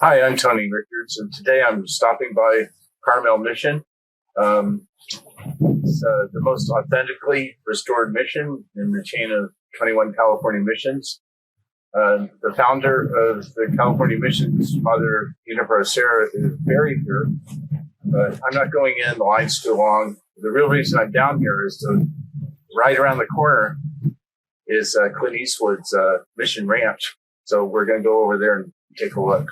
Hi, I'm Tony Richards, and today I'm stopping by Carmel Mission. It's the most authentically restored mission in the chain of 21 California missions. The founder of the California missions, Mother Unipro Sarah, is buried here, but I'm not going in. The line's too long. The real reason I'm down here is right around the corner is Clint Eastwood's Mission Ranch. So we're going to go over there and take a look.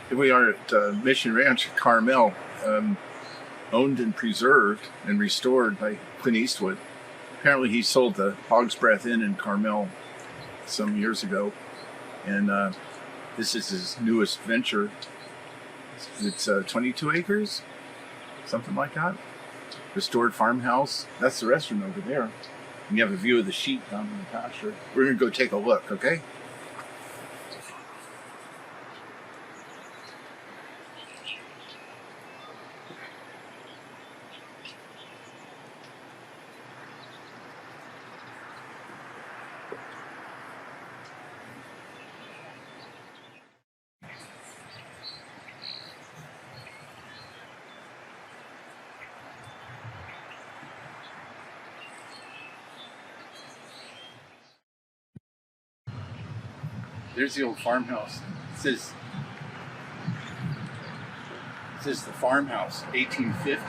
Here we are at Mission Ranch at Carmel, owned and preserved and restored by Clint Eastwood. Apparently he sold the Hog's Breath Inn in Carmel some years ago, and this is his newest venture. It's 22 acres, something like that. Restored farmhouse. That's the restaurant over there. And you have a view of the sheep down in the pasture. We're going to go take a look, okay? There's the old farmhouse. It says the farmhouse, 1850.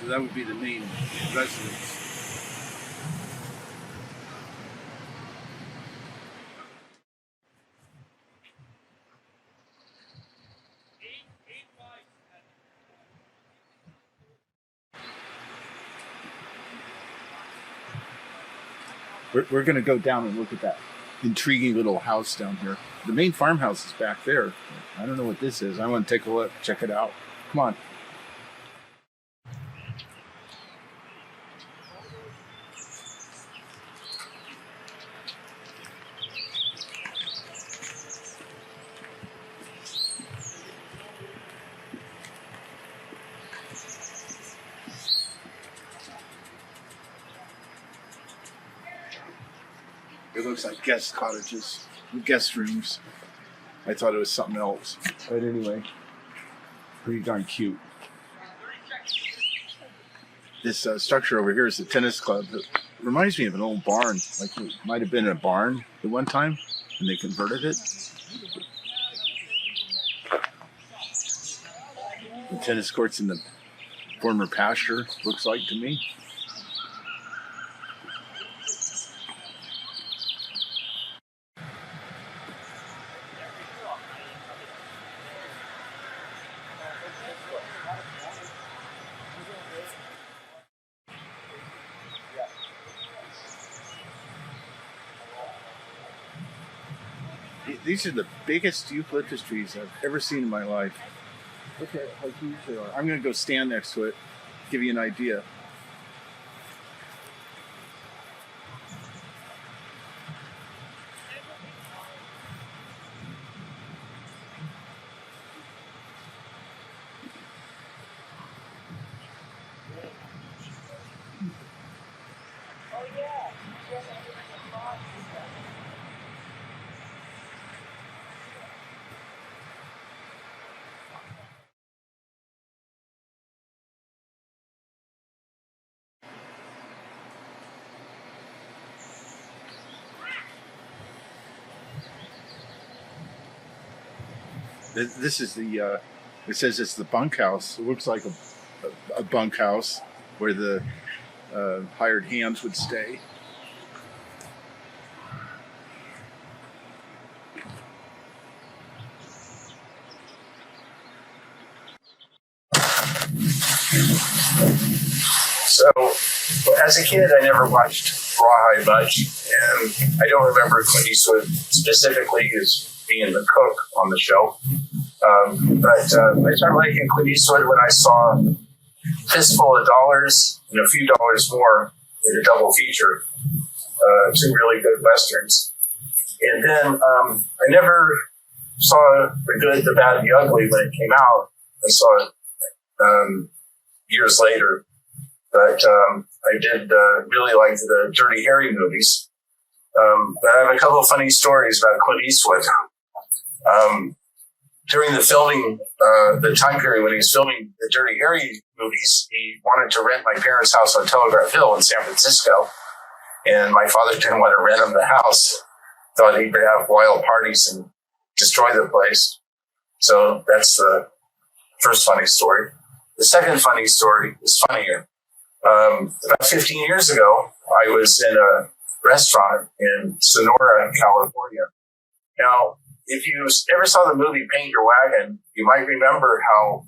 So that would be the main residence. We're going to go down and look at that intriguing little house down here. The main farmhouse is back there. I don't know what this is. I want to take a look, check it out. Come on. It looks like guest cottages, guest rooms. I thought it was something else. But anyway, pretty darn cute. This structure over here is the tennis club. It reminds me of an old barn. Like it might have been a barn at one time, and they converted it. The tennis courts in the former pasture, looks like to me. These are the biggest eucalyptus trees I've ever seen in my life. Look at how huge they are. I'm going to go stand next to it, give you an idea. This is the, it says it's the bunkhouse. It looks like a bunkhouse where the hired hands would stay. So, as a kid, I never watched rawhide much, and I don't remember Clint Eastwood specifically as being the cook on the show. But I started liking Clint Eastwood when I saw Fistful of Dollars and A Few Dollars More in a double feature, two really good westerns. And then I never saw The Good, the Bad, and the Ugly when it came out. I saw it years later. But I did really like the Dirty Harry movies. But I have a couple of funny stories about Clint Eastwood. During the filming, the time period when he was filming the Dirty Harry movies, he wanted to rent my parents' house on Telegraph Hill in San Francisco. And my father didn't want to rent him the house. Thought he would have wild parties and destroy the place. So that's the first funny story. The second funny story is funnier. About 15 years ago, I was in a restaurant in Sonora, California. Now, if you ever saw the movie Paint Your Wagon, you might remember how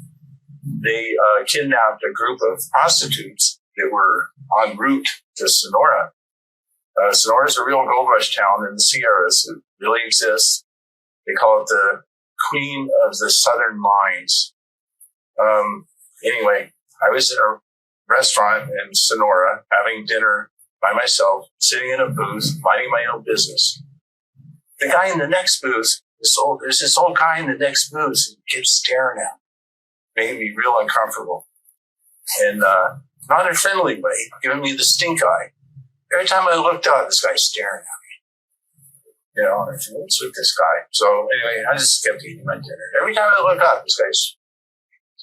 they kidnapped a group of prostitutes that were en route to Sonora. Sonora is a real gold rush town in the Sierras. It really exists. They call it the Queen of the Southern Mines. Anyway, I was in a restaurant in Sonora having dinner by myself, sitting in a booth, minding my own business. The guy in the next booth, there's this old guy in the next booth who keeps staring at me, made me real uncomfortable. And not in a friendly way, giving me the stink eye. Every time I looked up, this guy's staring at me. You know, I said, what's with this guy? So anyway, I just kept eating my dinner. Every time I look up, this guy's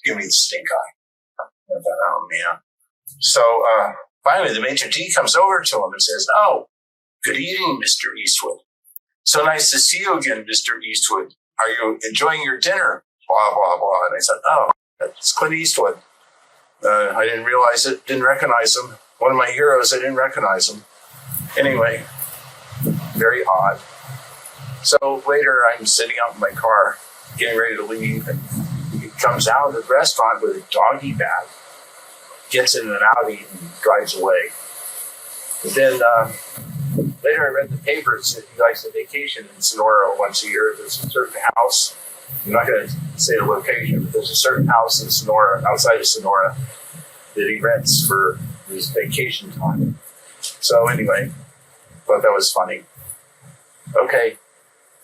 giving me the stink eye. I thought, oh man. So finally, the maitre d' comes over to him and says, oh, good evening, Mr. Eastwood. So nice to see you again, Mr. Eastwood. Are you enjoying your dinner? Blah, blah, blah. And I said, oh, that's Clint Eastwood. I didn't realize it, didn't recognize him. One of my heroes, I didn't recognize him. Anyway, very odd. So later, I'm sitting out in my car, getting ready to leave, and he comes out of the restaurant with a doggy bag, gets in an Audi, and drives away. But then later, I read the papers that he likes a vacation in Sonora once a year. There's a certain house. I'm not going to say the location, but there's a certain house in Sonora, outside of Sonora, that he rents for his vacation time. So anyway, thought that was funny. Okay,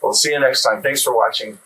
we'll see you next time. Thanks for watching.